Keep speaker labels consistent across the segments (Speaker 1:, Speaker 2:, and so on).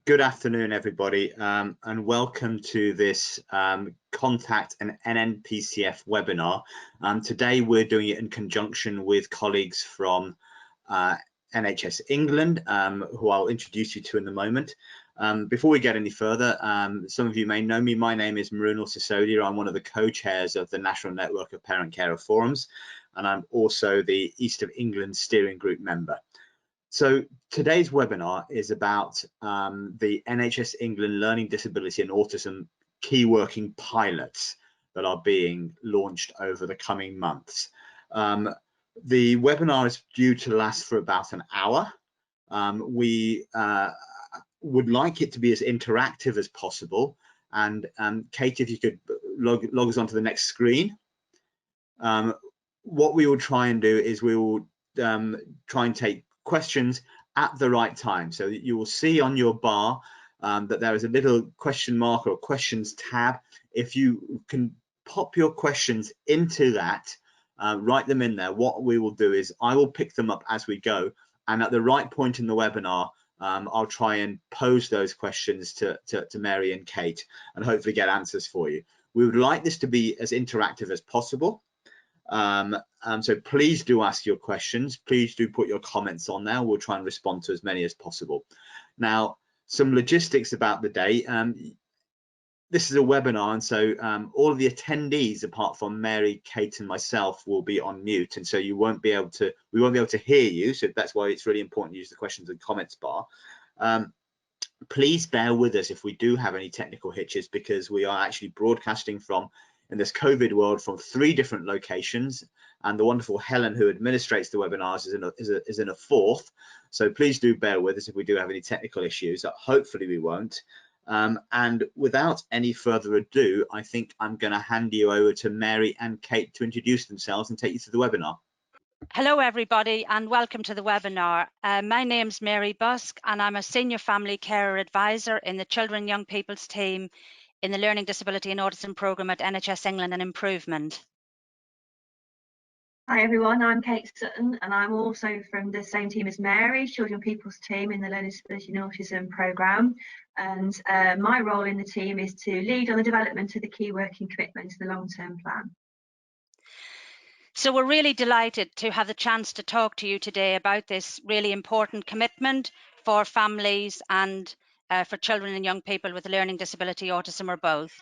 Speaker 1: Good afternoon, everybody, and welcome to this Contact an NNPCF webinar. Today we're doing it in conjunction with colleagues from NHS England, who I'll introduce you to in a moment. Before we get any further, some of you may know me. My name is Marunal Sisodia. I'm one of the co-chairs of the National Network of Parent Carer Forums, and I'm also the East of England Steering Group member. So today's webinar is about the NHS England Learning Disability and Autism Key Working pilots that are being launched over the coming months. The webinar is due to last for about an hour. We would like it to be as interactive as possible. And Kate, if you could log us onto the next screen. What we will try and do is we will try and take questions at the right time. So you will see on your bar that there is a little question mark or questions tab. If you can pop your questions into that, write them in there, what we will do is I will pick them up as we go, and at the right point in the webinar I'll try and pose those questions to Mary and Kate and hopefully get answers for you. We would like this to be as interactive as possible. So please do ask your questions. Please do put your comments on there. We'll try and respond to as many as possible. Now, some logistics about the day. This is a webinar, and so all of the attendees, apart from Mary, Kate, and myself, will be on mute, and so we won't be able to hear you. So that's why it's really important to use the questions and comments bar. Please bear with us if we do have any technical hitches, because we are actually broadcasting in this COVID world from 3 different locations, and the wonderful Helen, who administrates the webinars, is in a 4th. So please do bear with us if we do have any technical issues. Hopefully we won't. And without any further ado, I think I'm going to hand you over to Mary and Kate to introduce themselves and take you through the webinar.
Speaker 2: Hello everybody, and welcome to the webinar. My name's Mary Busk, and I'm a Senior Family Carer Advisor in the Children and Young People's team in the Learning Disability and Autism Programme at NHS England and Improvement.
Speaker 3: Hi everyone, I'm Kate Sutton, and I'm also from the same team as Mary, Children and People's team in the Learning Disability and Autism Programme. And my role in the team is to lead on the development of the key working commitment to the long-term plan.
Speaker 2: So we're really delighted to have the chance to talk to you today about this really important commitment for families and for children and young people with a learning disability, autism, or both.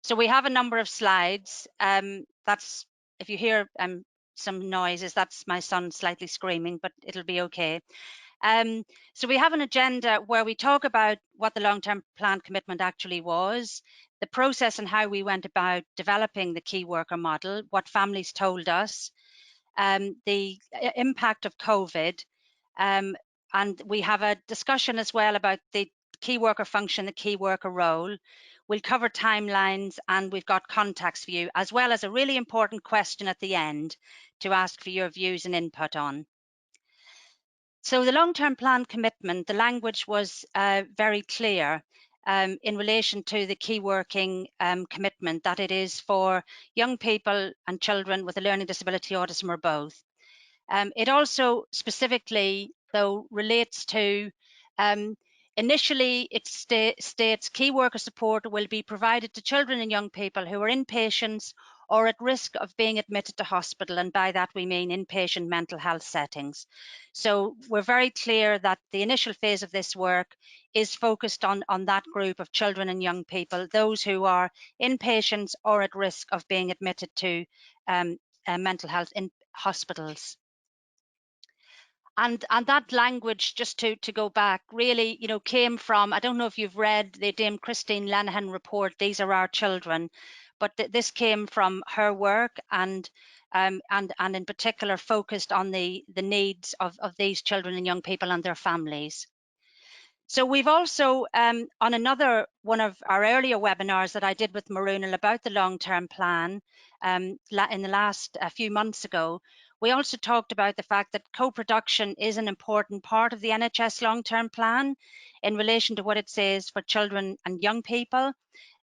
Speaker 2: So we have a number of slides. That's, if you hear some noises, that's my son slightly screaming, but it'll be okay. So we have an agenda where we talk about what the long-term plan commitment actually was, the process and how we went about developing the key worker model, what families told us, the impact of COVID, and we have a discussion as well about the key worker function, the key worker role. We'll cover timelines, and we've got contacts for you, as well as a really important question at the end to ask for your views and input on. So the long-term plan commitment, the language was very clear in relation to the key working commitment, that it is for young people and children with a learning disability, autism, or both. It also specifically, though, relates to initially it states key worker support will be provided to children and young people who are inpatients or at risk of being admitted to hospital, and by that we mean inpatient mental health settings. So we're very clear that the initial phase of this work is focused on that group of children and young people, those who are inpatients or at risk of being admitted to mental health in hospitals. And that language, just to go back, really, came from, I don't know if you've read the Dame Christine Lenihan report, These Are Our Children, but this came from her work and in particular focused on the needs of these children and young people and their families. So we've also, on another one of our earlier webinars that I did with Marunal about the long-term plan in the last few months ago, we also talked about the fact that co-production is an important part of the NHS long-term plan in relation to what it says for children and young people,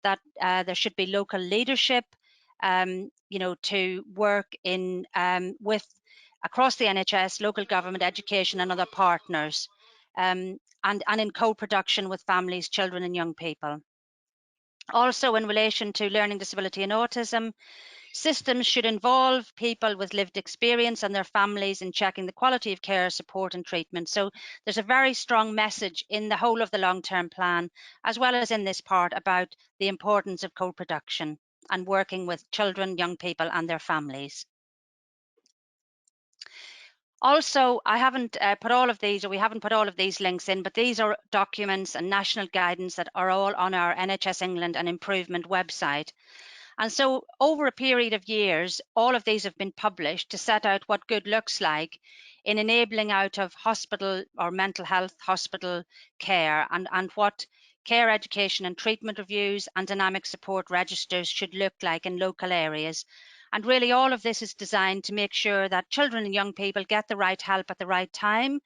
Speaker 2: that there should be local leadership, to work in with across the NHS, local government, education and other partners. and in co-production with families, children and young people. Also, in relation to learning disability and autism, systems should involve people with lived experience and their families in checking the quality of care, support and treatment. So there's a very strong message in the whole of the long-term plan, as well as in this part, about the importance of co-production and working with children, young people and their families. Also, I haven't put all of these, or we haven't put all of these links in, but these are documents and national guidance that are all on our NHS England and Improvement website. And so over a period of years, all of these have been published to set out what good looks like in enabling out of hospital or mental health hospital care, and what care education and treatment reviews and dynamic support registers should look like in local areas. And really all of this is designed to make sure that children and young people get the right help at the right time.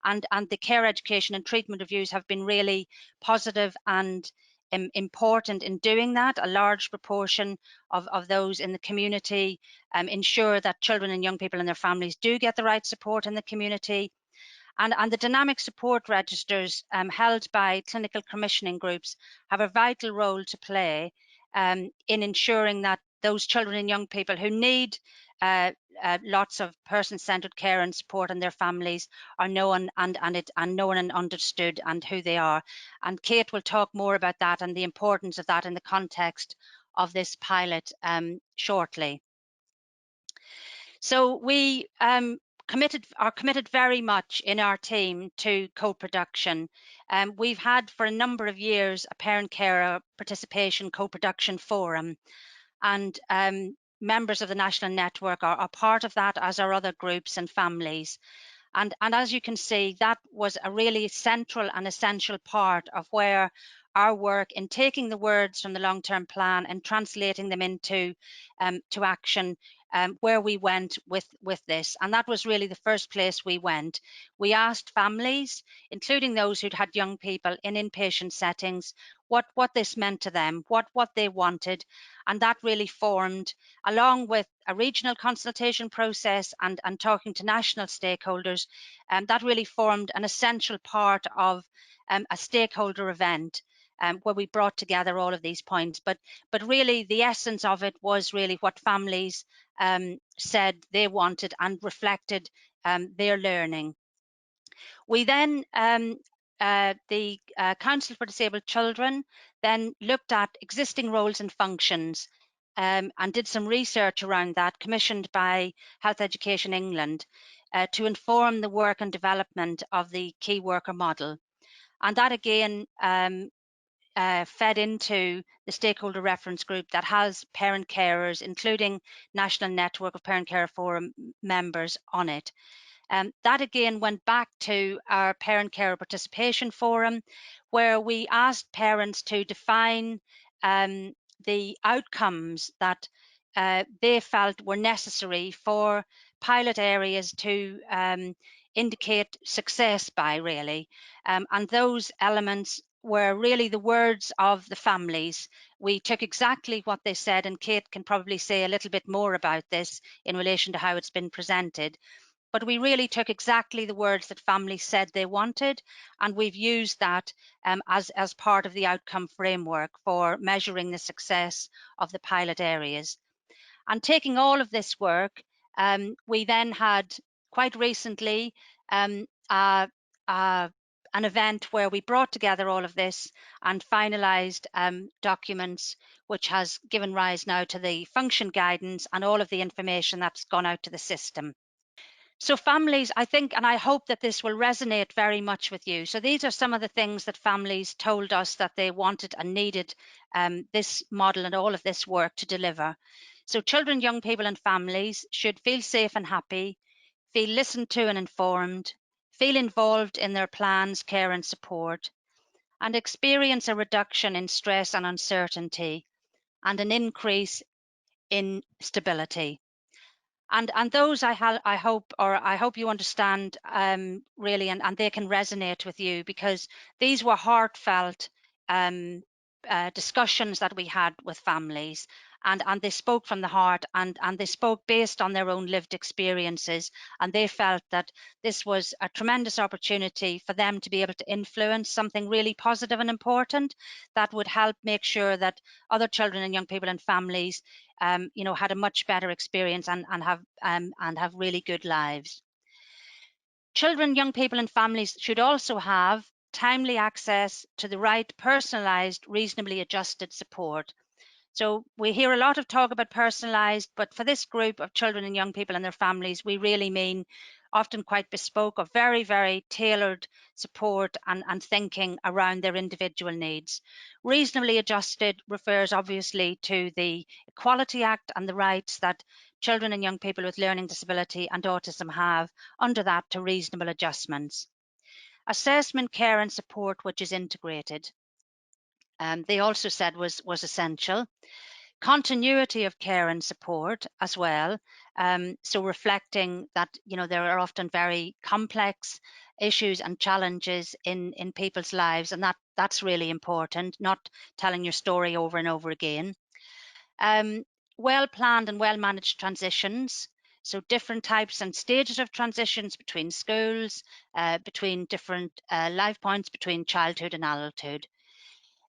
Speaker 2: And the care education and treatment reviews have been really positive and important in doing that. A large proportion of those in the community ensure that children and young people and their families do get the right support in the community. And the dynamic support registers held by clinical commissioning groups have a vital role to play in ensuring that those children and young people who need lots of person-centered care and support and their families are known and known and understood, and who they are. And Kate will talk more about that and the importance of that in the context of this pilot shortly. So we are committed very much in our team to co-production. We've had for a number of years a parent carer participation co-production forum, and members of the national network are part of that, as are other groups and families. And as you can see, that was a really central and essential part of where our work in taking the words from the long-term plan and translating them into to action, where we went with this. And that was really the first place we went. We asked families, including those who'd had young people in inpatient settings, what this meant to them, what they wanted. And that really formed, along with a regional consultation process and talking to national stakeholders, that really formed an essential part of a stakeholder event where we brought together all of these points. But really the essence of it was really what families said they wanted and reflected their learning. We then, the Council for Disabled Children, then looked at existing roles and functions and did some research around that, commissioned by Health Education England, to inform the work and development of the key worker model. And that again fed into the stakeholder reference group that has parent carers, including National Network of Parent Carer Forum members on it. That again went back to our parent carer participation forum, where we asked parents to define the outcomes that they felt were necessary for pilot areas to indicate success by, really. And those elements were really the words of the families. We took exactly what they said, and Kate can probably say a little bit more about this in relation to how it's been presented. But we really took exactly the words that families said they wanted, and we've used that as part of the outcome framework for measuring the success of the pilot areas. And taking all of this work, we then had quite recently an event where we brought together all of this and finalised documents, which has given rise now to the function guidance and all of the information that's gone out to the system. So families, I think, and I hope that this will resonate very much with you. So these are some of the things that families told us that they wanted and needed this model and all of this work to deliver. So children, young people and families should feel safe and happy, feel listened to and informed, feel involved in their plans, care and support, and experience a reduction in stress and uncertainty and an increase in stability. And those I hope you understand really, and they can resonate with you, because these were heartfelt discussions that we had with families, and they spoke from the heart, and they spoke based on their own lived experiences, and they felt that this was a tremendous opportunity for them to be able to influence something really positive and important that would help make sure that other children and young people and families you know, had a much better experience and have really good lives. Children, young people and families should also have timely access to the right personalised, reasonably adjusted support. So we hear a lot of talk about personalised, but for this group of children and young people and their families, we really mean often quite bespoke or very, very tailored support and thinking around their individual needs. Reasonably adjusted refers obviously to the Equality Act and the rights that children and young people with learning disability and autism have under that to reasonable adjustments. Assessment, care and support which is integrated. They also said was essential. Continuity of care and support as well, so reflecting that, you know, there are often very complex issues and challenges in people's lives, and that's really important, not telling your story over and over again. Well planned and well managed transitions, so different types and stages of transitions between schools, between different life points, between childhood and adulthood.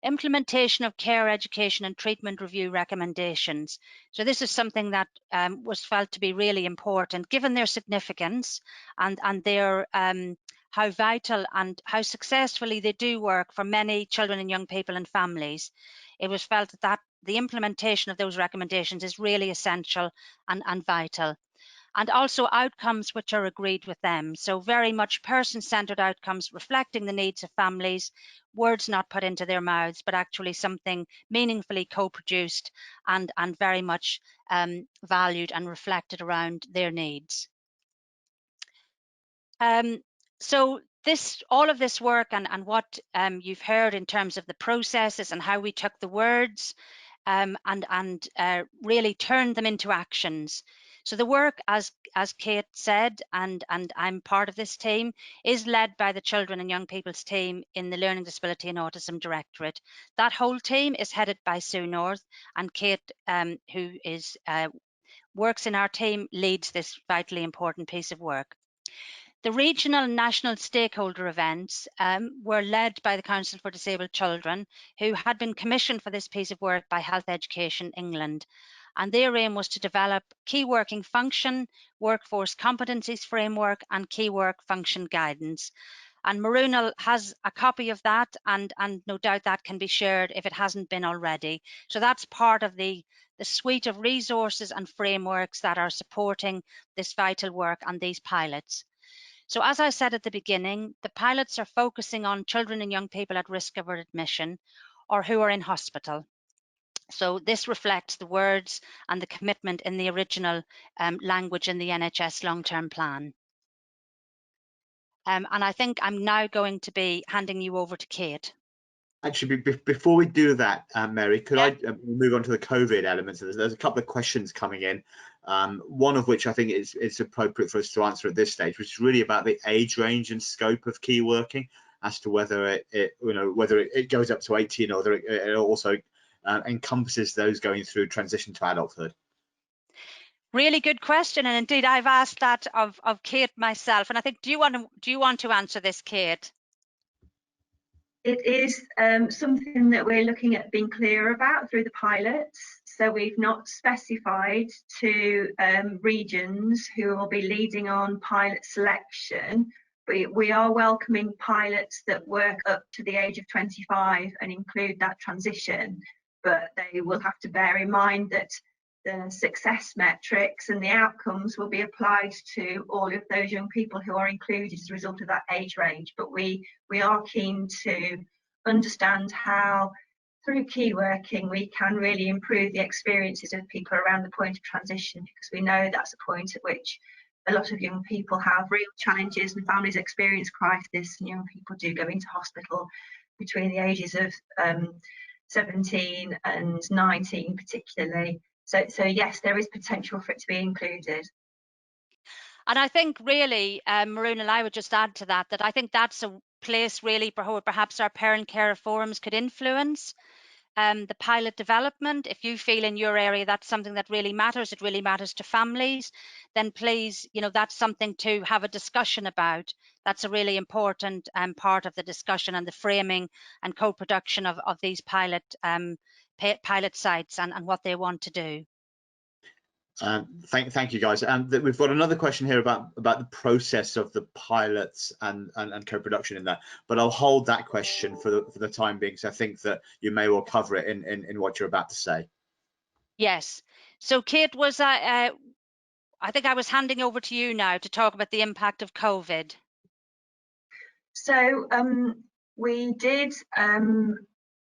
Speaker 2: Implementation of care, education and treatment review recommendations. So this is something that was felt to be really important given their significance and their how vital and how successfully they do work for many children and young people and families. It was felt that the implementation of those recommendations is really essential and vital. And also outcomes which are agreed with them. So very much person-centered outcomes reflecting the needs of families, words not put into their mouths, but actually something meaningfully co-produced and very much valued and reflected around their needs. So all of this work and what you've heard in terms of the processes and how we took the words and really turned them into actions. So the work, as Kate said, and I'm part of this team, is led by the Children and Young People's team in the Learning Disability and Autism Directorate. That whole team is headed by Sue North, and Kate, who is works in our team, leads this vitally important piece of work. The regional and national stakeholder events were led by the Council for Disabled Children, who had been commissioned for this piece of work by Health Education England. And their aim was to develop key working function, workforce competencies framework and key work function guidance. And Maruna has a copy of that, and no doubt that can be shared if it hasn't been already. So that's part of the suite of resources and frameworks that are supporting this vital work and these pilots. So as I said at the beginning, the pilots are focusing on children and young people at risk of admission or who are in hospital. So this reflects the words and the commitment in the original language in the NHS Long Term Plan. And I think I'm now going to be handing you over to Kate.
Speaker 1: Actually, before we do that, Mary, could I move on to the COVID elements? There's a couple of questions coming in, one of which I think it's appropriate for us to answer at this stage, which is really about the age range and scope of key working, as to whether it goes up to 18 or whether it also encompasses those going through transition to adulthood.
Speaker 2: Really good question, and indeed I've asked that of Kate myself, and I think do you want to answer this, Kate?
Speaker 3: It is something that we're looking at being clear about through the pilots. So we've not specified to regions who will be leading on pilot selection. We are welcoming pilots that work up to the age of 25 and include that transition, but they will have to bear in mind that the success metrics and the outcomes will be applied to all of those young people who are included as a result of that age range. But we are keen to understand how, through key working, we can really improve the experiences of people around the point of transition, because we know that's a point at which a lot of young people have real challenges and families experience crisis, and young people do go into hospital between the ages of 17 and 19 particularly. So yes, there is potential for it to be included.
Speaker 2: And I think really, Maruna, and I would just add to that I think that's a place really where perhaps our parent care forums could influence. the pilot development. If you feel in your area that's something that really matters, it really matters to families, then please, that's something to have a discussion about. That's a really important part of the discussion and the framing and co-production of these pilot sites and what they want to do.
Speaker 1: Thank you, guys. We've got another question here about the process of the pilots and co-production in that, but I'll hold that question for the time being, because I think that you may well cover it in what you're about to say.
Speaker 2: Yes. So Kate, I think I was handing over to you now to talk about the impact of COVID.
Speaker 3: So we did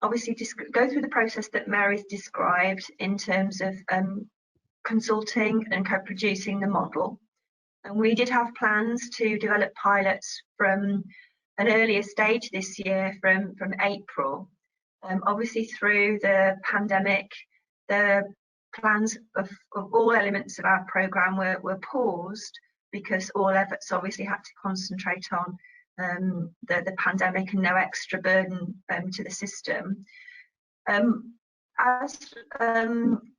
Speaker 3: obviously go through the process that Mary's described in terms of consulting and co-producing the model. And we did have plans to develop pilots from an earlier stage this year, from April. Obviously, through the pandemic, the plans of all elements of our programme were paused, because all efforts obviously had to concentrate on the pandemic and no extra burden to the system. As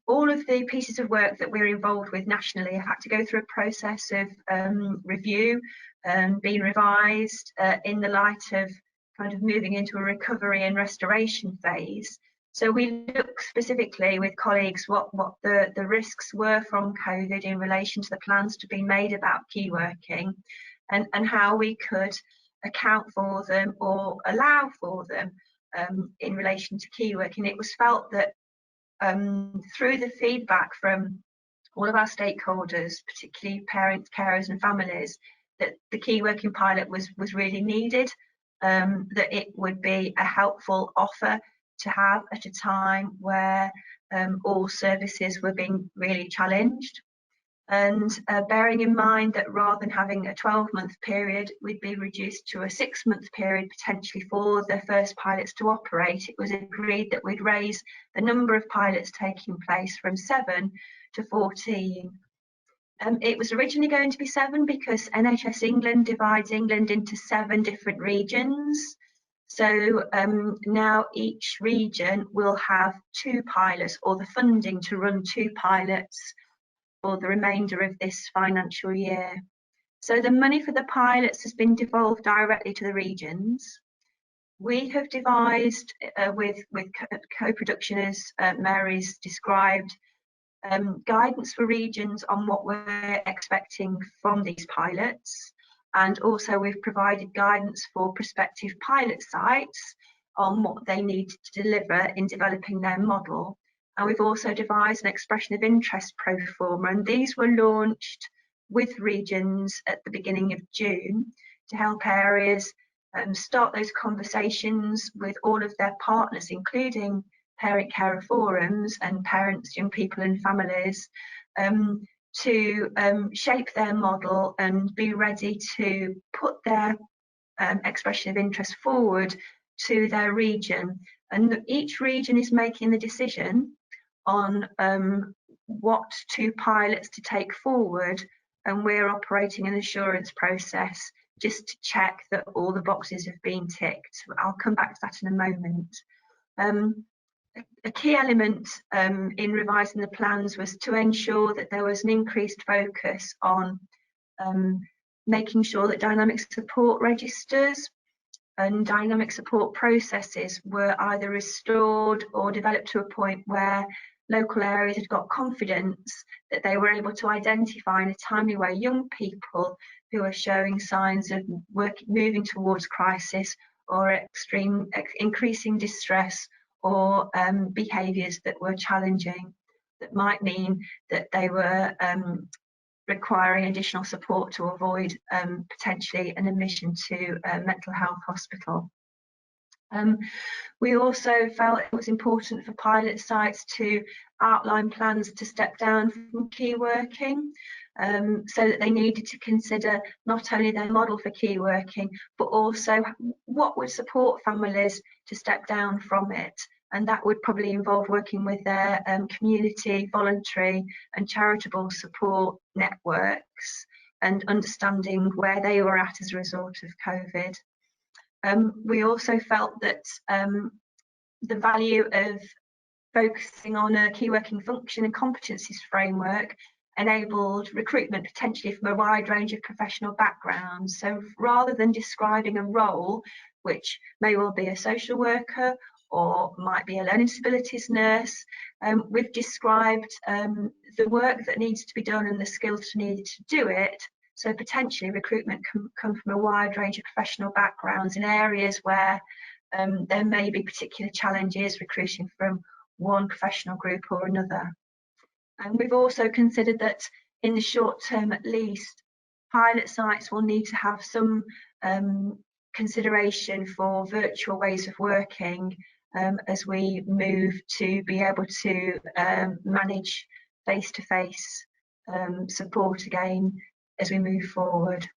Speaker 3: all of the pieces of work that we're involved with nationally have had to go through a process of review and being revised in the light of kind of moving into a recovery and restoration phase. So we looked specifically with colleagues what the risks were from COVID in relation to the plans to be made about key working, and how we could account for them or allow for them in relation to key working. It was felt that through the feedback from all of our stakeholders, particularly parents, carers and families, that the key working pilot was really needed, that it would be a helpful offer to have at a time where all services were being really challenged. And bearing in mind that rather than having a 12-month period, we'd be reduced to a 6-month period potentially for the first pilots to operate, it was agreed that we'd raise the number of pilots taking place from 7 to 14. It was originally going to be 7 because NHS England divides England into 7 different regions. So now each region will have 2 pilots, or the funding to run 2 pilots for the remainder of this financial year. So the money for the pilots has been devolved directly to the regions. We have devised with co-production, as Mary's described, guidance for regions on what we're expecting from these pilots, and also we've provided guidance for prospective pilot sites on what they need to deliver in developing their model. And we've also devised an expression of interest pro forma, and these were launched with regions at the beginning of June to help areas start those conversations with all of their partners, including parent carer forums and parents, young people and families, to shape their model and be ready to put their expression of interest forward to their region. And each region is making the decision on what 2 pilots to take forward, and we're operating an assurance process just to check that all the boxes have been ticked. I'll come back to that in a moment. A key element in revising the plans was to ensure that there was an increased focus on making sure that dynamic support registers and dynamic support processes were either restored or developed to a point where local areas had got confidence that they were able to identify in a timely way young people who are showing signs of moving towards crisis or increasing distress, or behaviours that were challenging, that might mean that they were requiring additional support to avoid potentially an admission to a mental health hospital. We also felt it was important for pilot sites to outline plans to step down from key working, so that they needed to consider not only their model for key working, but also what would support families to step down from it. And that would probably involve working with their community, voluntary and charitable support networks, and understanding where they were at as a result of COVID. We also felt that the value of focusing on a key working function and competencies framework enabled recruitment potentially from a wide range of professional backgrounds. So rather than describing a role, which may well be a social worker or might be a learning disabilities nurse, we've described the work that needs to be done and the skills needed to do it. So potentially recruitment can come from a wide range of professional backgrounds in areas where there may be particular challenges recruiting from one professional group or another. And we've also considered that in the short term at least, pilot sites will need to have some consideration for virtual ways of working as we move to be able to manage face-to-face support again as we move forward.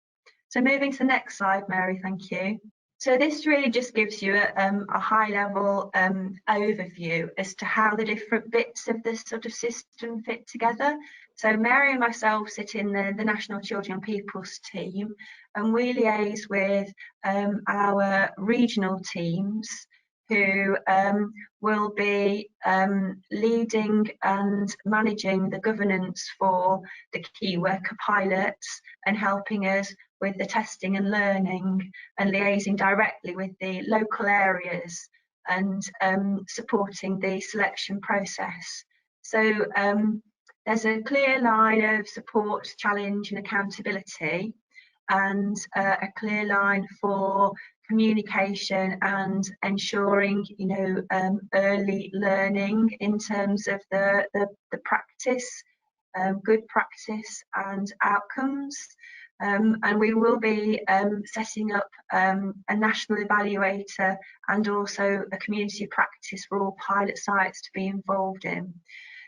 Speaker 3: So moving to the next slide, Mary, thank you. So this really just gives you a high-level overview as to how the different bits of this sort of system fit together. So Mary and myself sit in the National Children and People's team, and we liaise with our regional teams who will be leading and managing the governance for the key worker pilots and helping us with the testing and learning and liaising directly with the local areas and supporting the selection process. So there's a clear line of support, challenge and accountability, and a clear line for communication and ensuring, you know, early learning in terms of the practice, good practice and outcomes. And we will be setting up a national evaluator and also a community practice for all pilot sites to be involved in.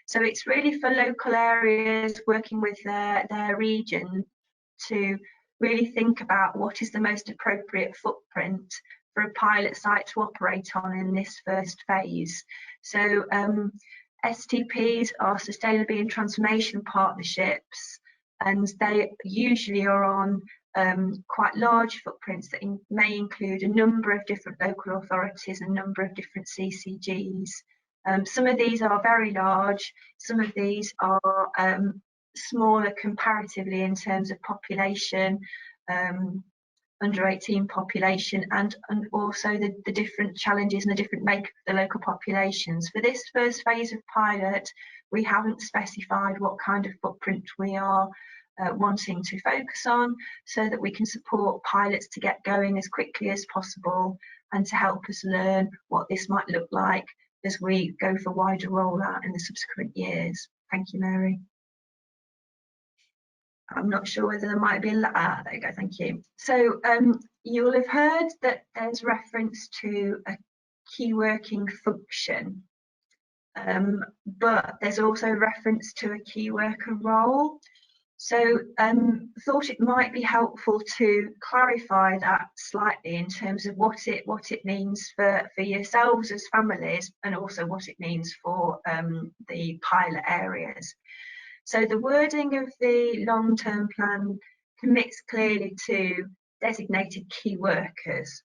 Speaker 3: So it's really for local areas working with their region to really think about what is the most appropriate footprint for a pilot site to operate on in this first phase. So STPs are Sustainability and Transformation Partnerships, and they usually are on quite large footprints that may include a number of different local authorities and a number of different CCGs. Some of these are very large, some of these are smaller comparatively in terms of population, under 18 population, and also the different challenges and the different makeup of the local populations. For this first phase of pilot, we haven't specified what kind of footprint we are wanting to focus on, so that we can support pilots to get going as quickly as possible and to help us learn what this might look like as we go for wider rollout in the subsequent years. Thank you, Mary. I'm not sure whether there might be there you go, thank you. So you'll have heard that there's reference to a key working function, but there's also reference to a key worker role. So thought it might be helpful to clarify that slightly in terms of what it means for yourselves as families, and also what it means for the pilot areas. So the wording of the long-term plan commits clearly to designated key workers.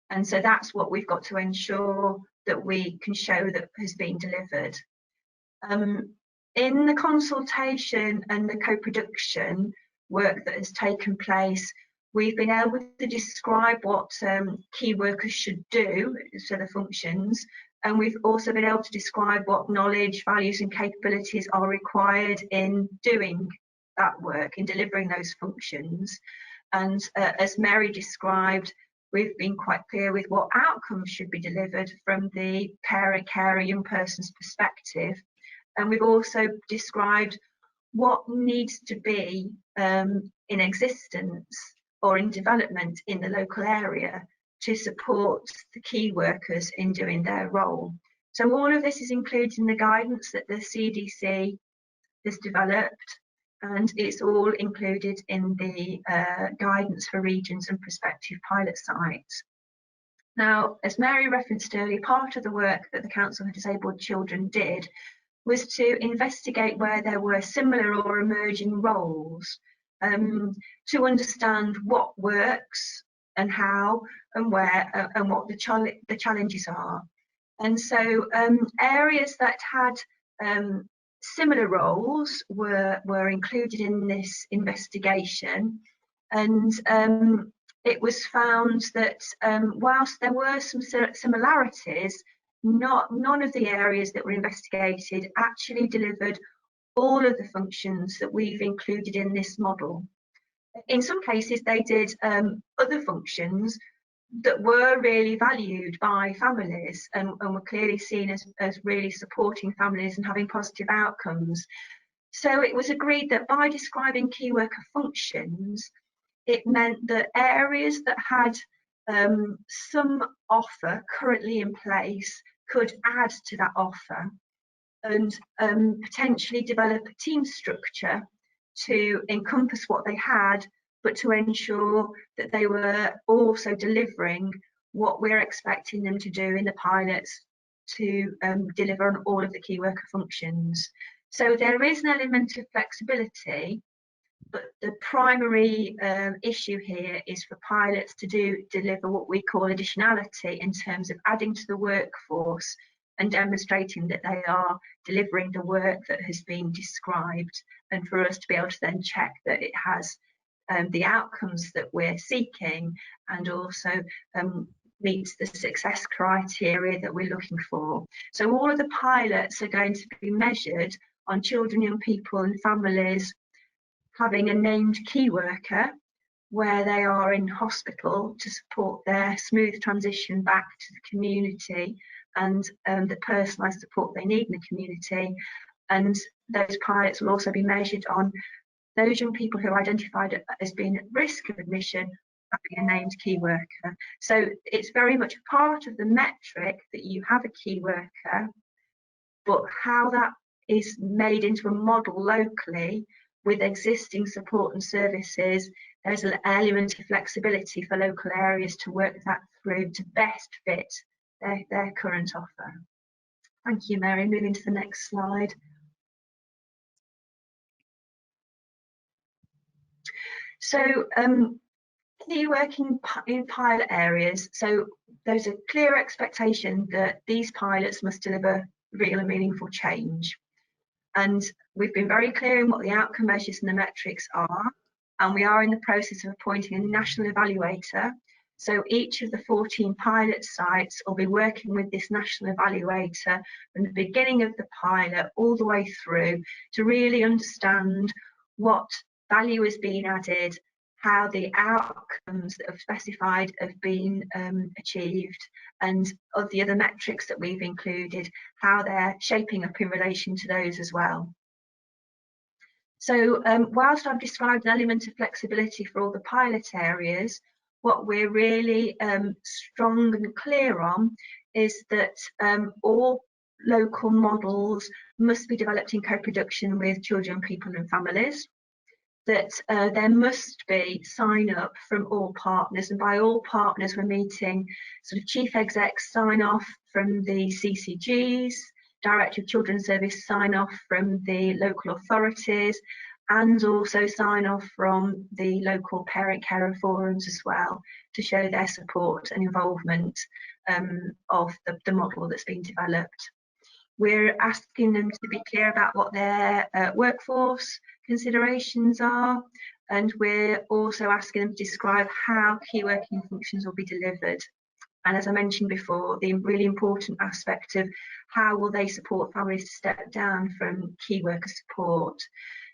Speaker 3: And so that's what we've got to ensure that we can show that has been delivered. In the consultation and the co-production work that has taken place, we've been able to describe what key workers should do, so the functions, and we've also been able to describe what knowledge, values and capabilities are required in doing that work, in delivering those functions. And as Mary described, we've been quite clear with what outcomes should be delivered from the parent, carer, young person's perspective. And we've also described what needs to be in existence or in development in the local area to support the key workers in doing their role. So all of this is included in the guidance that the CDC has developed, and it's all included in the guidance for regions and prospective pilot sites. Now, as Mary referenced earlier, part of the work that the Council for Disabled Children did was to investigate where there were similar or emerging roles, to understand what works and how and where and what the challenges are. And so areas that had similar roles were included in this investigation, and it was found that whilst there were some similarities, none of the areas that were investigated actually delivered all of the functions that we've included in this model. In some cases, they did other functions that were really valued by families and were clearly seen as really supporting families and having positive outcomes. So it was agreed that by describing key worker functions, it meant that areas that had some offer currently in place could add to that offer and potentially develop a team structure to encompass what they had, but to ensure that they were also delivering what we're expecting them to do in the pilots to deliver on all of the key worker functions. So there is an element of flexibility, but the primary issue here is for pilots to deliver what we call additionality in terms of adding to the workforce and demonstrating that they are delivering the work that has been described, and for us to be able to then check that it has the outcomes that we're seeking and also meets the success criteria that we're looking for. So all of the pilots are going to be measured on children, young people and families having a named key worker where they are in hospital to support their smooth transition back to the community and the personalised support they need in the community. And those pilots will also be measured on those young people who are identified as being at risk of admission having a named key worker. So it's very much a part of the metric that you have a key worker, but how that is made into a model locally with existing support and services, there's an element of flexibility for local areas to work that through to best fit their current offer. Thank you, Mary. Moving to the next slide. So key working in pilot areas. So there's a clear expectation that these pilots must deliver real and meaningful change. And we've been very clear in what the outcome measures and the metrics are. And we are in the process of appointing a national evaluator. So each of the 14 pilot sites will be working with this national evaluator from the beginning of the pilot all the way through to really understand what value is being added, how the outcomes that have specified have been achieved, and of the other metrics that we've included, how they're shaping up in relation to those as well. So whilst I've described an element of flexibility for all the pilot areas, what we're really strong and clear on is that all local models must be developed in co-production with children, people and families, that there must be sign up from all partners, and by all partners we're meeting sort of chief execs sign off from the CCGs, Director of Children's Service sign off from the local authorities, and also sign off from the local parent carer forums as well, to show their support and involvement of the model that's been developed. We're asking them to be clear about what their workforce considerations are, and we're also asking them to describe how key working functions will be delivered. And as I mentioned before, the really important aspect of how will they support families to step down from key worker support,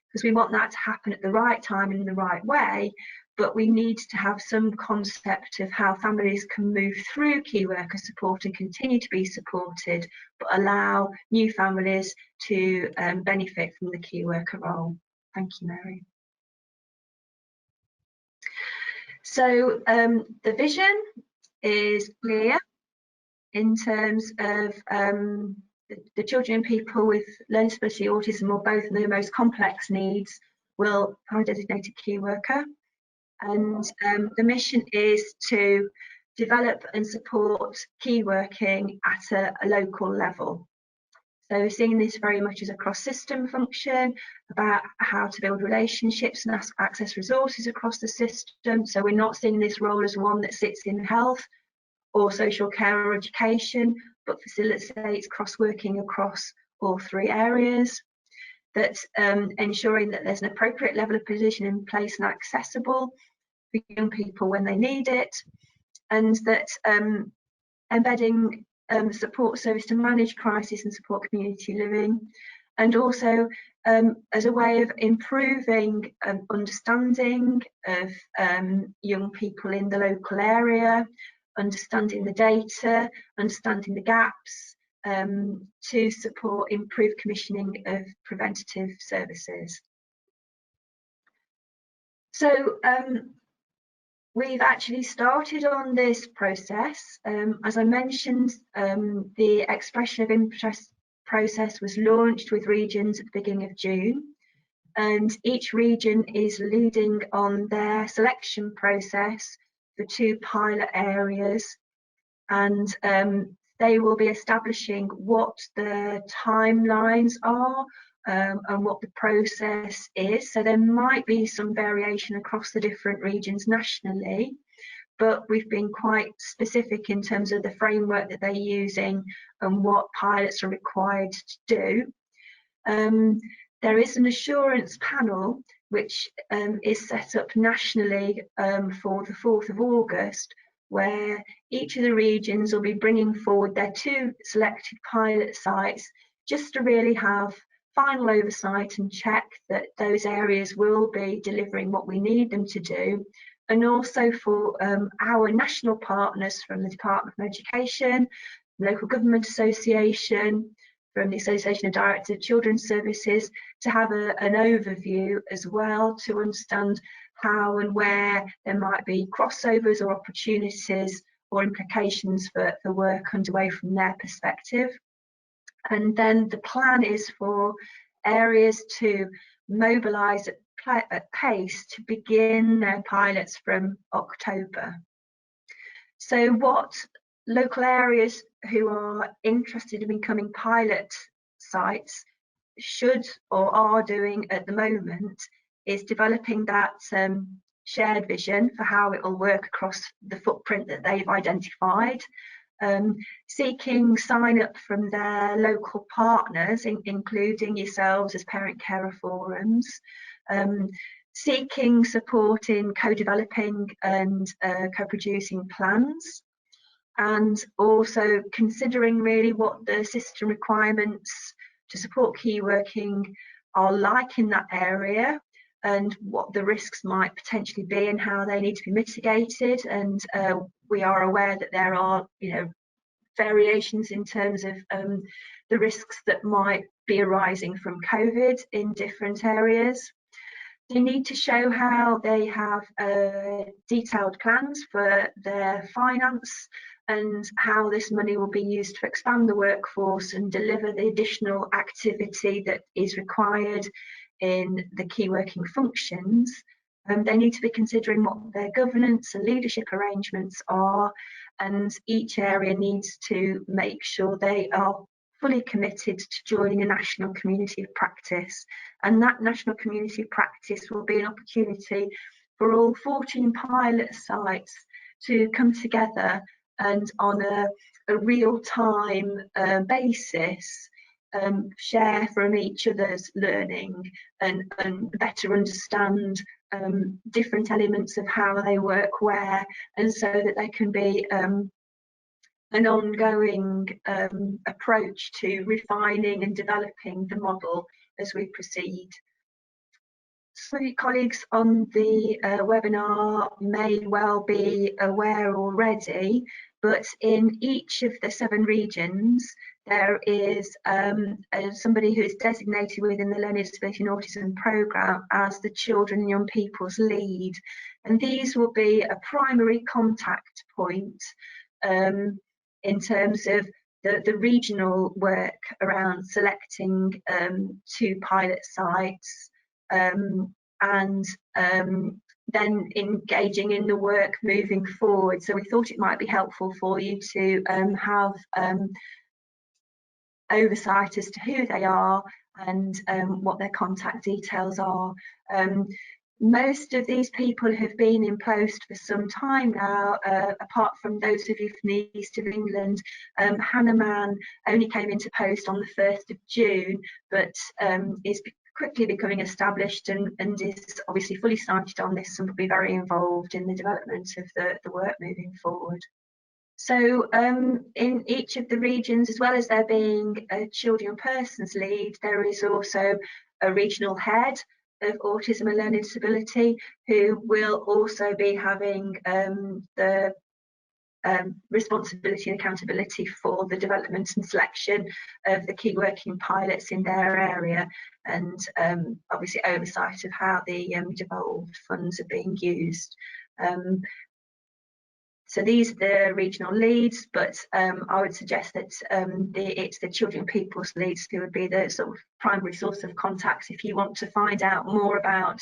Speaker 3: because we want that to happen at the right time and in the right way, but we need to have some concept of how families can move through key worker support and continue to be supported, but allow new families to benefit from the key worker role. Thank you, Mary. So the vision is clear in terms of the children and people with learning disability, autism, or both of the most complex needs will have a designated key worker. And the mission is to develop and support key working at a local level. So seeing this very much as a cross-system function, about how to build relationships and access resources across the system. So we're not seeing this role as one that sits in health or social care or education, but facilitates cross-working across all 3 areas. That's ensuring that there's an appropriate level of provision in place and accessible for young people when they need it, and that embedding support service to manage crisis and support community living, and also as a way of improving understanding of young people in the local area, understanding the data, understanding the gaps, to support improved commissioning of preventative services. So we've actually started on this process. As I mentioned, the expression of interest process was launched with regions at the beginning of June, and each region is leading on their selection process for 2 pilot areas, and they will be establishing what the timelines are and what the process is. So there might be some variation across the different regions nationally, but we've been quite specific in terms of the framework that they're using and what pilots are required to do. There is an assurance panel which is set up nationally for the 4th of August, where each of the regions will be bringing forward their 2 selected pilot sites, just to really have final oversight and check that those areas will be delivering what we need them to do, and also for our national partners from the Department of Education, Local Government Association, from the Association of Directors of Children's Services, to have an overview as well, to understand how and where there might be crossovers or opportunities or implications for work underway from their perspective. And then the plan is for areas to mobilise at pace to begin their pilots from October. So what local areas who are interested in becoming pilot sites should or are doing at the moment is developing that shared vision for how it will work across the footprint that they've identified, seeking sign up from their local partners, including yourselves as parent carer forums, seeking support in co-developing and co-producing plans, and also considering really what the system requirements to support key working are like in that area, and what the risks might potentially be and how they need to be mitigated. And we are aware that there are, variations in terms of the risks that might be arising from COVID in different areas. They need to show how they have detailed plans for their finance and how this money will be used to expand the workforce and deliver the additional activity that is required in the key working functions. They need to be considering what their governance and leadership arrangements are, and each area needs to make sure they are fully committed to joining a national community of practice. And that national community of practice will be an opportunity for all 14 pilot sites to come together and on a real-time basis share from each other's learning and better understand different elements of how they work where, and so that they can be an ongoing approach to refining and developing the model as we proceed. So colleagues on the webinar may well be aware already, but in each of the 7 regions there is somebody who is designated within the Learning Disability and Autism Programme as the Children and Young People's Lead, and these will be a primary contact point in terms of the regional work around selecting 2 pilot sites, and then engaging in the work moving forward. So we thought it might be helpful for you to have oversight as to who they are and what their contact details are. Most of these people have been in post for some time now, apart from those of you from the east of England. Hannah Mann only came into post on the 1st of June, but is quickly becoming established and is obviously fully started on this and will be very involved in the development of the work moving forward. So in each of the regions, as well as there being a children and persons lead, there is also a regional head of autism and learning disability who will also be having the responsibility and accountability for the development and selection of the key working pilots in their area, and obviously oversight of how the devolved funds are being used. So these are the regional leads, but I would suggest that it's the children and people's leads who would be the sort of primary source of contacts if you want to find out more about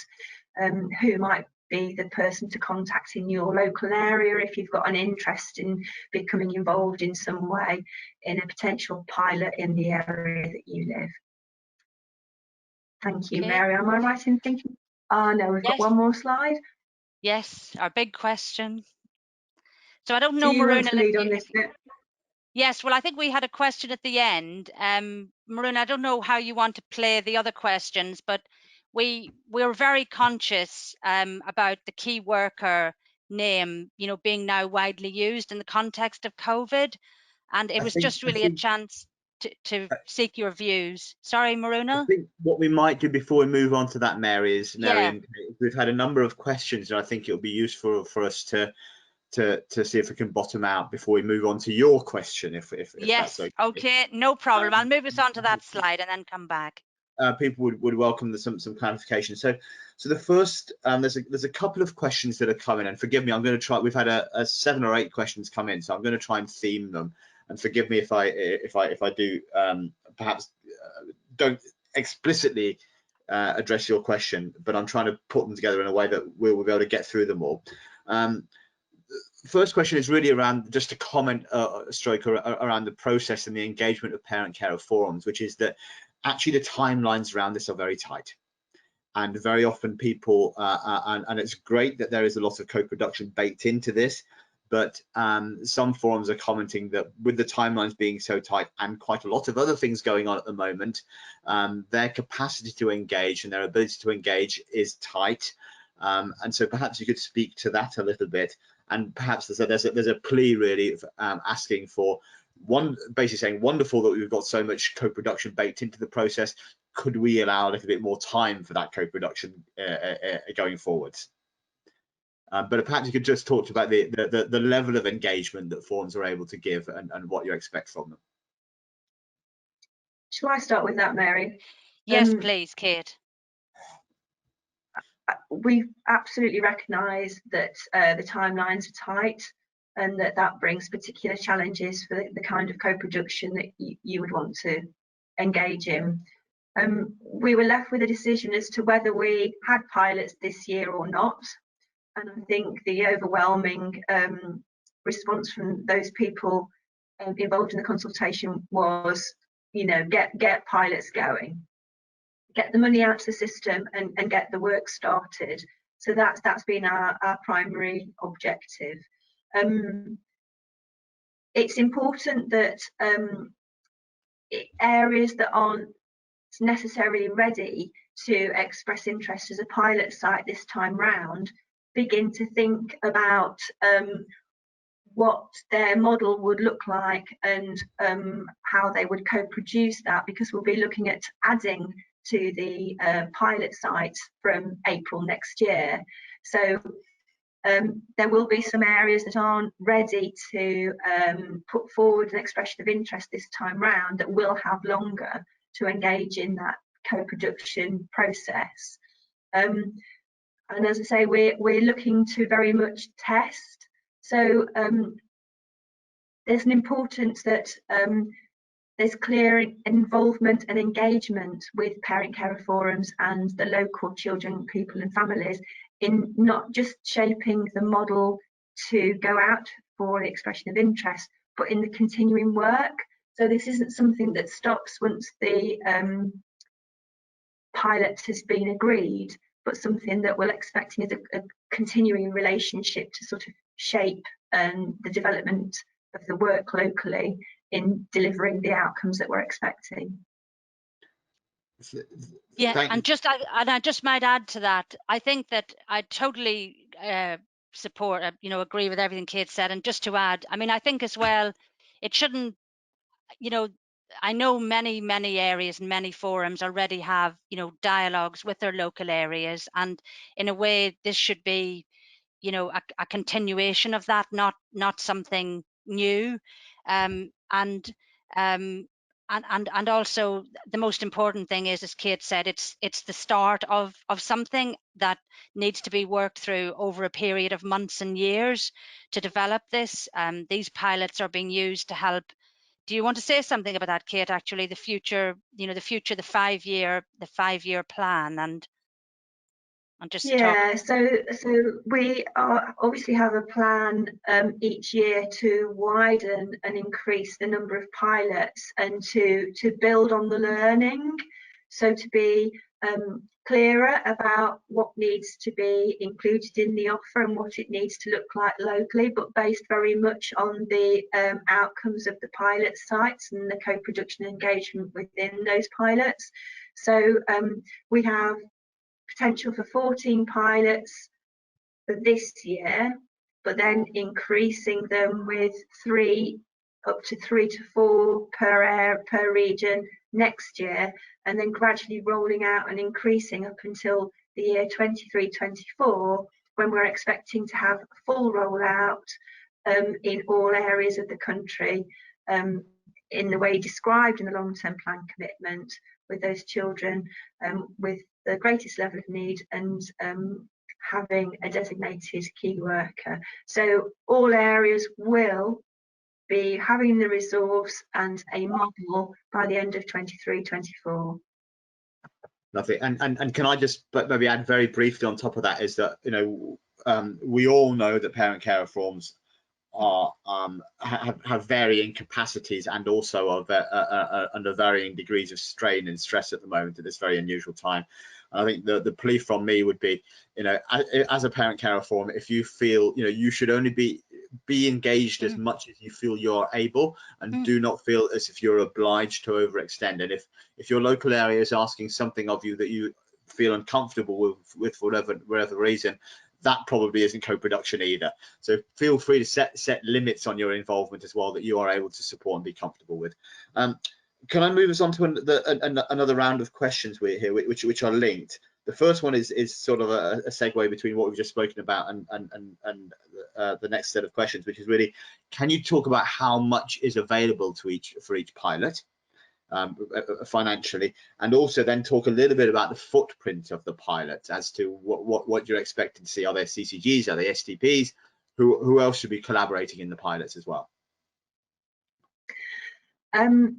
Speaker 3: who might be the person to contact in your local area if you've got an interest in becoming involved in some way in a potential pilot in the area that you live. Thank you,
Speaker 2: Okay.
Speaker 3: Mary. Am I right in thinking? Oh no, we've got one more slide.
Speaker 2: Yes, our big question. So I don't know,
Speaker 3: Do you want
Speaker 2: Maruna,
Speaker 3: to lead on this bit?
Speaker 2: Yes, well, I think we had a question at the end. Maruna, I don't know how you want to play the other questions, but we're very conscious about the key worker name, you know, being now widely used in the context of COVID. And it was just really a chance to seek your views. Sorry, Maruna?
Speaker 1: I think what we might do before we move on to that, Mary, is we've had a number of questions, and I think it'll be useful for us to see if we can bottom out before we move on to your question, if
Speaker 2: yes,
Speaker 1: that's okay.
Speaker 2: Okay, no problem. I'll move us on to that slide and then come back.
Speaker 1: People would welcome some clarification. So the first, there's a couple of questions that are coming, and forgive me, I'm going to try. We've had a 7 or 8 questions come in, so I'm going to try and theme them. And forgive me if I do perhaps don't explicitly address your question, but I'm trying to put them together in a way that we'll be able to get through them all. First question is really around just a comment around the process and the engagement of parent carer forums, which is that actually the timelines around this are very tight, and very often people and it's great that there is a lot of co-production baked into this, but some forums are commenting that with the timelines being so tight and quite a lot of other things going on at the moment, their capacity to engage and their ability to engage is tight. And so perhaps you could speak to that a little bit, and perhaps there's a plea really of asking for one, basically saying wonderful that we've got so much co-production baked into the process. Could we allow a little bit more time for that co-production going forwards? But perhaps you could just talk about the level of engagement that forums are able to give and what you expect from them.
Speaker 3: Shall I start with that, Mary?
Speaker 2: Yes, please, Kate.
Speaker 3: We absolutely recognise that the timelines are tight, and that brings particular challenges for the kind of co-production that you would want to engage in. We were left with a decision as to whether we had pilots this year or not, and I think the overwhelming response from those people involved in the consultation was, you know, get pilots going, get the money out of the system and get the work started. So that's been our primary objective. It's important that areas that aren't necessarily ready to express interest as a pilot site this time round begin to think about what their model would look like and how they would co-produce that, because we'll be looking at adding to the pilot sites from April next year. So there will be some areas that aren't ready to put forward an expression of interest this time round that will have longer to engage in that co-production process. And as I say, we're looking to very much test. So there's an importance that there's clear involvement and engagement with parent carer forums and the local children, people and families in not just shaping the model to go out for the expression of interest, but in the continuing work. So this isn't something that stops once the pilot has been agreed. but something that we're expecting is a continuing relationship to sort of shape the development of the work locally in delivering the outcomes that we're expecting.
Speaker 2: Yeah, and I just might add to that. I think that I totally support, agree with everything Kate said. And just to add, I mean, I think as well, it shouldn't, I know many areas and many forums already have, dialogues with their local areas, and in a way, this should be, a continuation of that, not something new, and also the most important thing is, as Kate said, it's the start of something that needs to be worked through over a period of months and years to develop this. These pilots are being used to help. Do you want to say something about that, Kate? Actually, the future, the 5-year plan, and just
Speaker 3: yeah. So we obviously have a plan each year to widen and increase the number of pilots and to build on the learning. So to be clearer about what needs to be included in the offer and what it needs to look like locally, but based very much on the outcomes of the pilot sites and the co-production engagement within those pilots. So we have potential for 14 pilots for this year, but then increasing them with up to 3 to 4 per region next year, and then gradually rolling out and increasing up until the year 23-24, when we're expecting to have a full rollout in all areas of the country, in the way described in the long-term plan commitment, with those children with the greatest level of need and having a designated key worker. So all areas will be having the resource and a model by the end of 23-24.
Speaker 1: Lovely. And can I just maybe add very briefly on top of that, is that we all know that parent care reforms are have varying capacities and also are under varying degrees of strain and stress at the moment at this very unusual time. And I think the plea from me would be, as a parent care reform, if you feel you should only be engaged as much as you feel you're able, and do not feel as if you're obliged to overextend. And if your local area is asking something of you that you feel uncomfortable with for whatever reason, that probably isn't co-production either. So feel free to set limits on your involvement as well, that you are able to support and be comfortable with. Can I move us on to another round of questions here, which are linked? The first one is sort of a segue between what we've just spoken about and the next set of questions, which is really, can you talk about how much is available for each pilot financially, and also then talk a little bit about the footprint of the pilot as to what you're expecting to see. Are there CCGs? Are they STPs? Who else should be collaborating in the pilots as well?
Speaker 3: The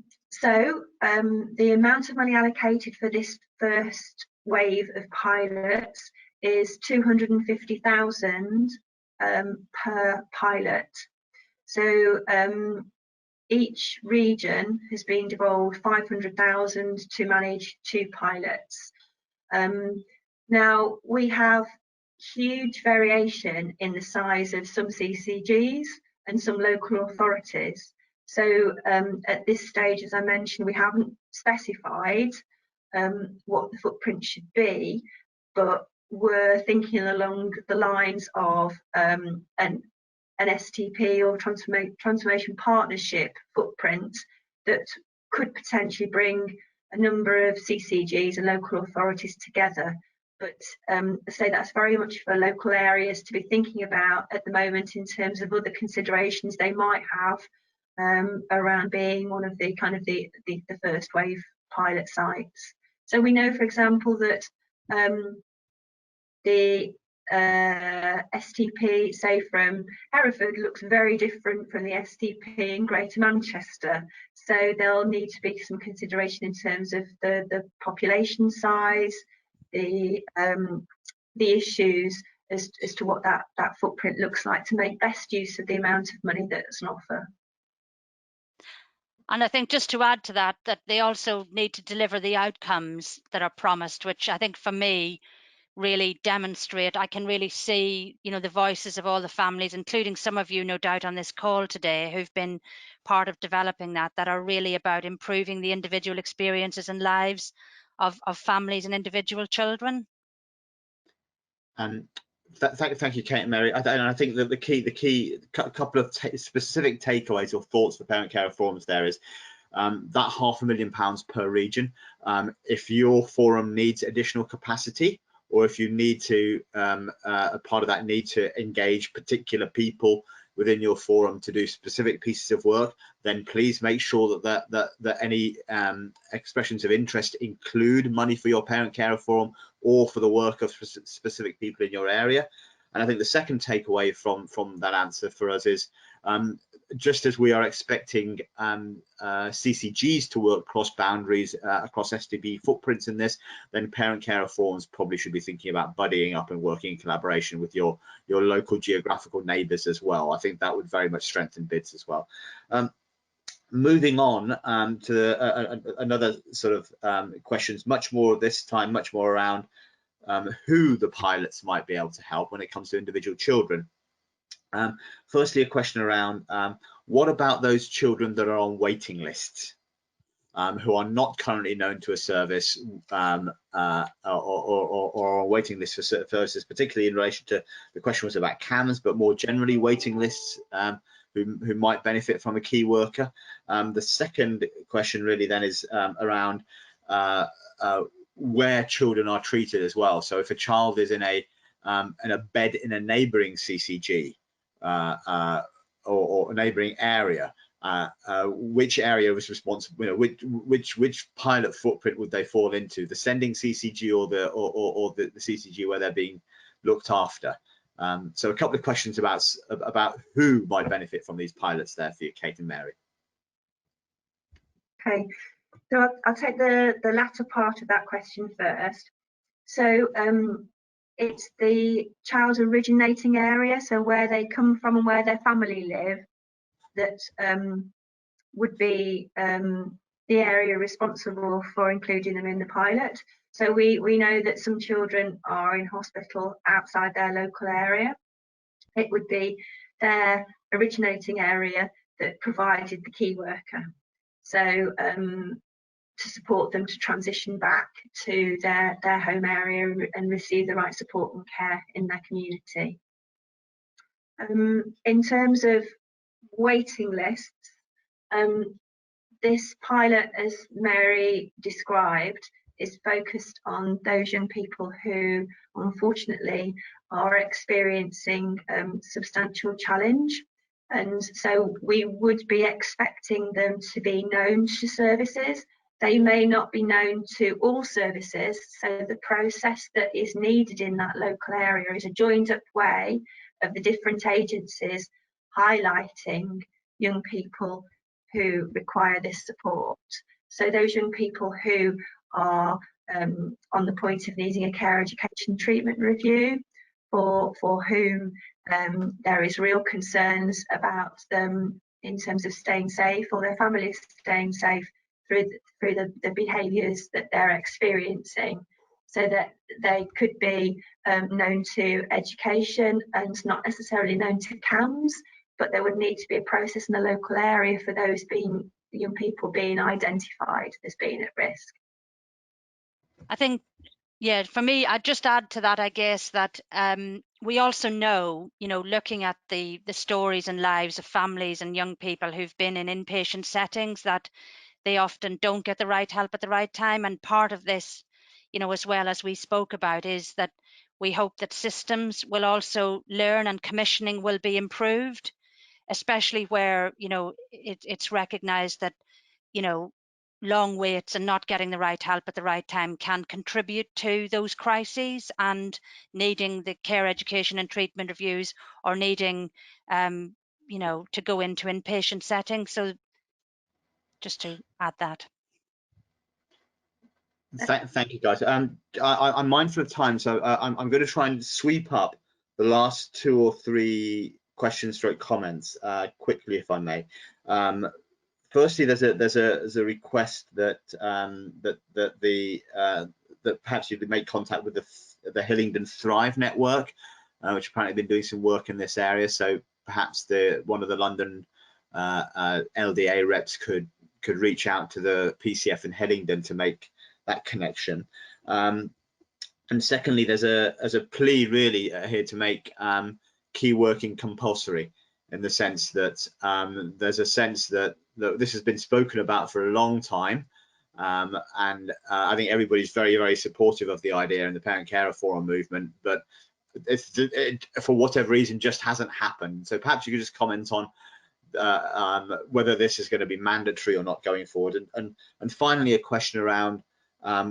Speaker 3: amount of money allocated for this first wave of pilots is 250,000 per pilot. So each region has been devolved 500,000 to manage 2 pilots. Now we have huge variation in the size of some CCGs and some local authorities. So at this stage, as I mentioned, we haven't specified what the footprint should be, but we're thinking along the lines of an STP or transformation partnership footprint that could potentially bring a number of CCGs and local authorities together. But I say that's very much for local areas to be thinking about at the moment in terms of other considerations they might have around being one of the the first wave pilot sites. So we know, for example, that the STP, say from Hereford, looks very different from the STP in Greater Manchester. So there'll need to be some consideration in terms of the population size, the issues as to what that footprint looks like to make best use of the amount of money that's on offer.
Speaker 2: And I think just to add to that they also need to deliver the outcomes that are promised, which I think for me, really demonstrate. I can really see, you know, the voices of all the families, including some of you, no doubt, on this call today, who've been part of developing that are really about improving the individual experiences and lives of families and individual children.
Speaker 1: Thank you, Kate and Mary. I think that the key couple of specific takeaways or thoughts for parent care reforms there is that £500,000 per region. If your forum needs additional capacity, or if you need to, a part of that need to engage particular people within your forum to do specific pieces of work, then please make sure that any expressions of interest include money for your parent care forum or for the work of specific people in your area. And I think the second takeaway from that answer for us is, just as we are expecting CCGs to work cross boundaries across STB footprints in this, then parent care forums probably should be thinking about buddying up and working in collaboration with your local geographical neighbours as well. I think that would very much strengthen bids as well. Moving on to another sort of questions, much more this time, much more around who the pilots might be able to help when it comes to individual children. Firstly, a question around what about those children that are on waiting lists, who are not currently known to a service, or on waiting lists for services, particularly in relation to the question was about CAMS, but more generally waiting lists, who might benefit from a key worker. The second question really then is around where children are treated as well. So if a child is in a bed in a neighbouring CCG, or a neighbouring area, which area was responsible, you know, which pilot footprint would they fall into, the sending CCG or the CCG where they're being looked after? So a couple of questions about who might benefit from these pilots there for you, Kate and Mary.
Speaker 3: Okay, so I'll take the latter part of that question first. So it's the child's originating area, so where they come from and where their family live, that would be the area responsible for including them in the pilot. So we know that some children are in hospital outside their local area. It would be their originating area that provided the key worker. So to support them to transition back to their home area and receive the right support and care in their community. In terms of waiting lists, this pilot, as Mary described, is focused on those young people who unfortunately are experiencing substantial challenge. And so we would be expecting them to be known to services. They may not be known to all services, so the process that is needed in that local area is a joined up way of the different agencies highlighting young people who require this support. So those young people who are on the point of needing a care education treatment review, for whom there is real concerns about them in terms of staying safe, or their families staying safe through the behaviours that they're experiencing, so that they could be known to education and not necessarily known to CAMS, but there would need to be a process in the local area for those young people being identified as being at risk.
Speaker 2: I think, yeah, for me, I'd just add to that, I guess, that we also know, you know, looking at the stories and lives of families and young people who've been in inpatient settings, that they often don't get the right help at the right time. And part of this, you know, as well as we spoke about, is that we hope that systems will also learn and commissioning will be improved, especially where, you know, it's recognised that, you know, long waits and not getting the right help at the right time can contribute to those crises, and needing the care education and treatment reviews, or needing, you know, to go into inpatient settings. So just to add that.
Speaker 1: Thank you, guys. I'm mindful of time, so I'm going to try and sweep up the last 2 or 3 questions stroke comments quickly, if I may. Firstly, there's a request that that perhaps you could make contact with the the Hillingdon Thrive network, which apparently been doing some work in this area. So perhaps one of the London LDA reps could reach out to the PCF in Hillingdon to make that connection. And secondly, there's a plea really here to make key working compulsory, in the sense that there's a sense that this has been spoken about for a long time, and I think everybody's very, very supportive of the idea in the Parent Carer Forum movement, but it, for whatever reason, just hasn't happened. So perhaps you could just comment on whether this is going to be mandatory or not going forward, and finally a question around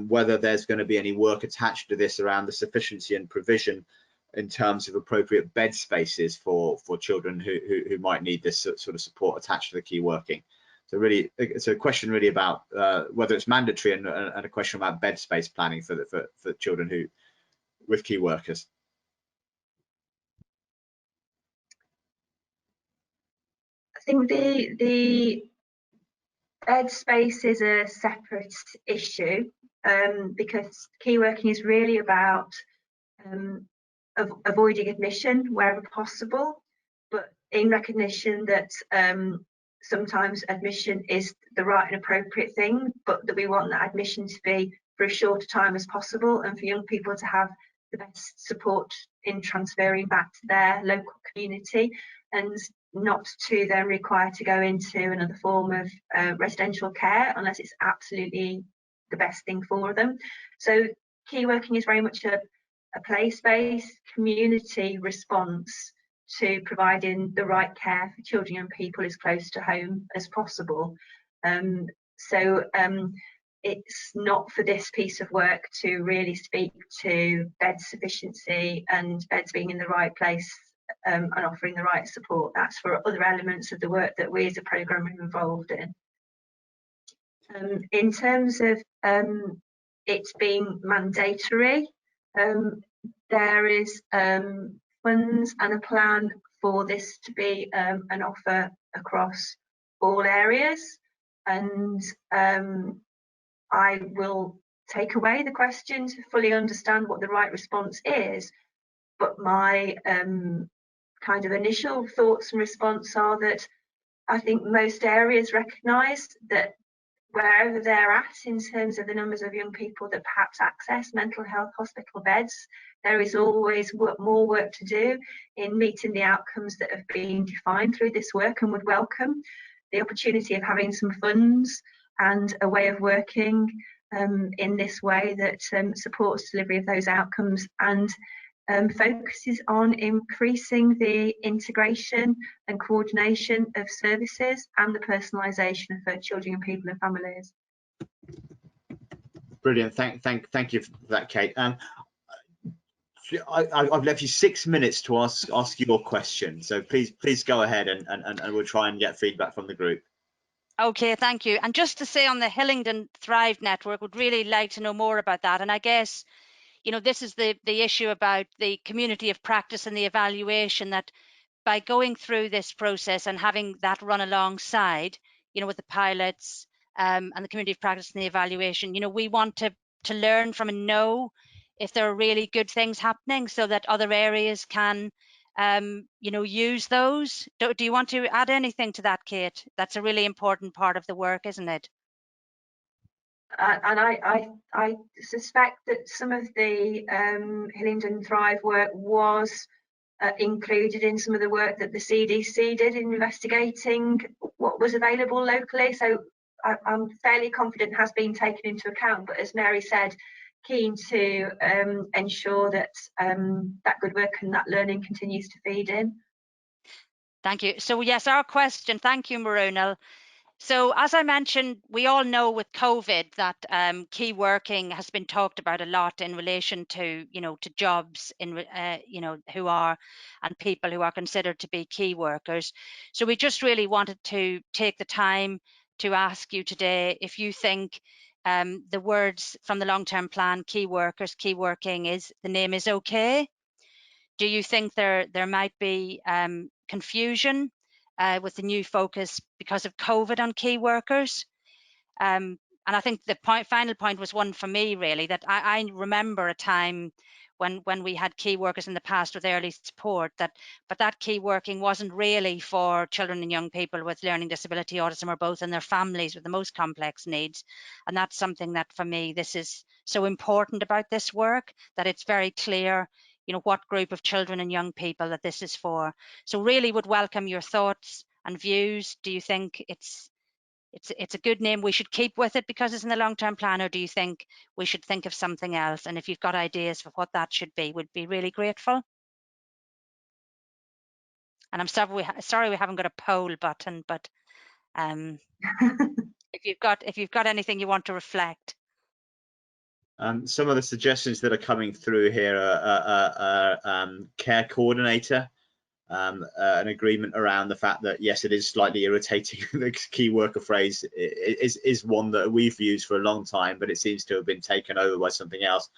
Speaker 1: whether there's going to be any work attached to this around the sufficiency and provision in terms of appropriate bed spaces for children who might need this sort of support attached to the key working. So really, it's a question really about whether it's mandatory, and a question about bed space planning for children with key workers.
Speaker 3: I think the bed space is a separate issue, because key working is really about avoiding admission wherever possible, but in recognition that sometimes admission is the right and appropriate thing, but that we want that admission to be for as short a time as possible, and for young people to have the best support in transferring back to their local community, and not to then require to go into another form of residential care unless it's absolutely the best thing for them. So key working is very much a place-based community response to providing the right care for children and people as close to home as possible. It's not for this piece of work to really speak to bed sufficiency and beds being in the right place and offering the right support. That's for other elements of the work that we as a programme are involved in. In terms of it being mandatory, there is funds and a plan for this to be an offer across all areas, and I will take away the question to fully understand what the right response is, but my kind of initial thoughts and response are that I think most areas recognise that wherever they're at in terms of the numbers of young people that perhaps access mental health hospital beds, there is always more work to do in meeting the outcomes that have been defined through this work, and would welcome the opportunity of having some funds and a way of working in this way that supports delivery of those outcomes, and focuses on increasing the integration and coordination of services and the personalisation for children and people and families.
Speaker 1: Brilliant. Thank you for that, Kate. I've left you 6 minutes to ask your question, so please go ahead, and we'll try and get feedback from the group.
Speaker 2: Okay, thank you. And just to say on the Hillingdon Thrive Network, would really like to know more about that. And I guess, you know, this is the issue about the community of practice and the evaluation, that by going through this process and having that run alongside, you know, with the pilots and the community of practice and the evaluation, you know, we want to learn from and know if there are really good things happening, so that other areas can you know, use those. Do you want to add anything to that, Kate? That's a really important part of the work, isn't it?
Speaker 3: And I suspect that some of the Hillingdon Thrive work was included in some of the work that the CDC did in investigating what was available locally. So I'm fairly confident has been taken into account, but as Mary said, keen to ensure that that good work and that learning continues to feed in.
Speaker 2: Thank you. So yes, our question, thank you, Marunal. So as I mentioned, we all know with COVID that key working has been talked about a lot in relation to, you know, to jobs in, you know, who are, and people who are considered to be key workers. So we just really wanted to take the time to ask you today if you think the words from the long-term plan, key workers, key working, the name is okay. Do you think there might be confusion with the new focus because of COVID on key workers? And I think the final point was one for me, really, that I remember a time when we had key workers in the past with early support, but that key working wasn't really for children and young people with learning disability, autism, or both, and their families with the most complex needs. And that's something that, for me, this is so important about this work, that it's very clear, you know, what group of children and young people that this is for. So really would welcome your thoughts and views. Do you think it's a good name, we should keep with it because it's in the long-term plan, or do you think we should think of something else? And if you've got ideas for what that should be, we'd be really grateful. And I'm sorry we haven't got a poll button, but if you've got anything you want to reflect.
Speaker 1: Some of the suggestions that are coming through here are care coordinator. An agreement around the fact that, yes, it is slightly irritating. The key worker phrase is one that we've used for a long time, but it seems to have been taken over by something else.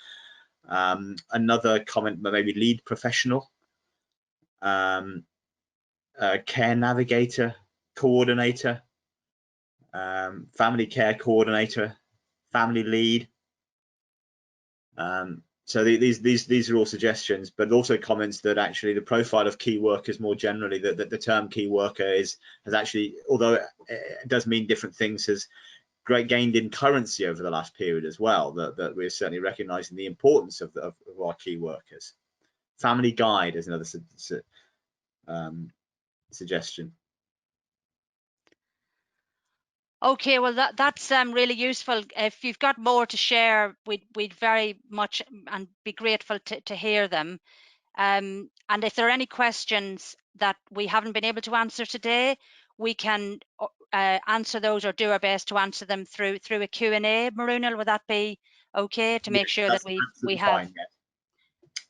Speaker 1: Another comment, maybe lead professional, care navigator, coordinator, family care coordinator, family lead. So these are all suggestions, but also comments that actually the profile of key workers more generally, that the term key worker has actually, although it does mean different things, has gained in currency over the last period as well. That we're certainly recognising the importance of our key workers. Family guide is another suggestion.
Speaker 2: Okay, well that's really useful. If you've got more to share, we'd very much and be grateful to hear them. And if there are any questions that we haven't been able to answer today, we can answer those, or do our best to answer them through a Q&A. Marunal, would that be okay, to make sure that we have?
Speaker 1: Fine, yes.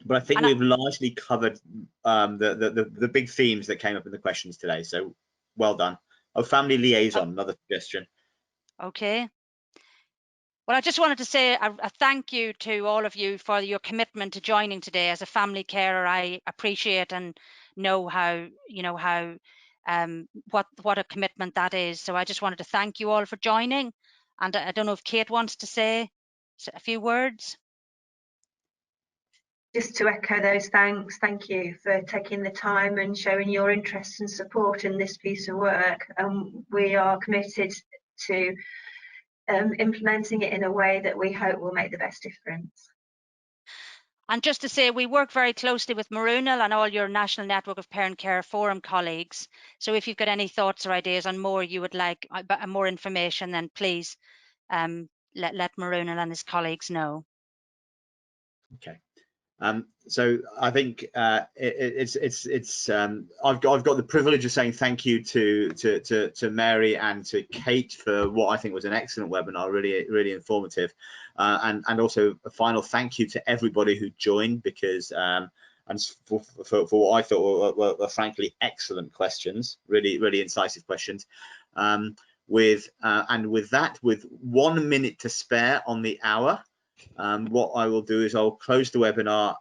Speaker 1: But I think we've largely covered the big themes that came up in the questions today. So well done. Oh, family liaison, another suggestion.
Speaker 2: Okay. Well, I just wanted to say a thank you to all of you for your commitment to joining today. As a family carer, I appreciate and know how, you know, how what a commitment that is. So I just wanted to thank you all for joining. And I don't know if Kate wants to say a few words.
Speaker 3: Just to echo those thanks, thank you for taking the time and showing your interest and support in this piece of work. We are committed to implementing it in a way that we hope will make the best difference.
Speaker 2: And just to say, we work very closely with Marunal and all your National Network of Parent Care Forum colleagues. So if you've got any thoughts or ideas on more you would like, more information, then please let Marunal and his colleagues know.
Speaker 1: Okay. So I think I've got the privilege of saying thank you to Mary and to Kate for what I think was an excellent webinar, really informative, and also a final thank you to everybody who joined, because and for what I thought were frankly excellent questions, really incisive questions. With that, with 1 minute to spare on the hour, what I will do is I'll close the webinar.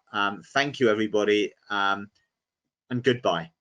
Speaker 1: Thank you, everybody, and goodbye.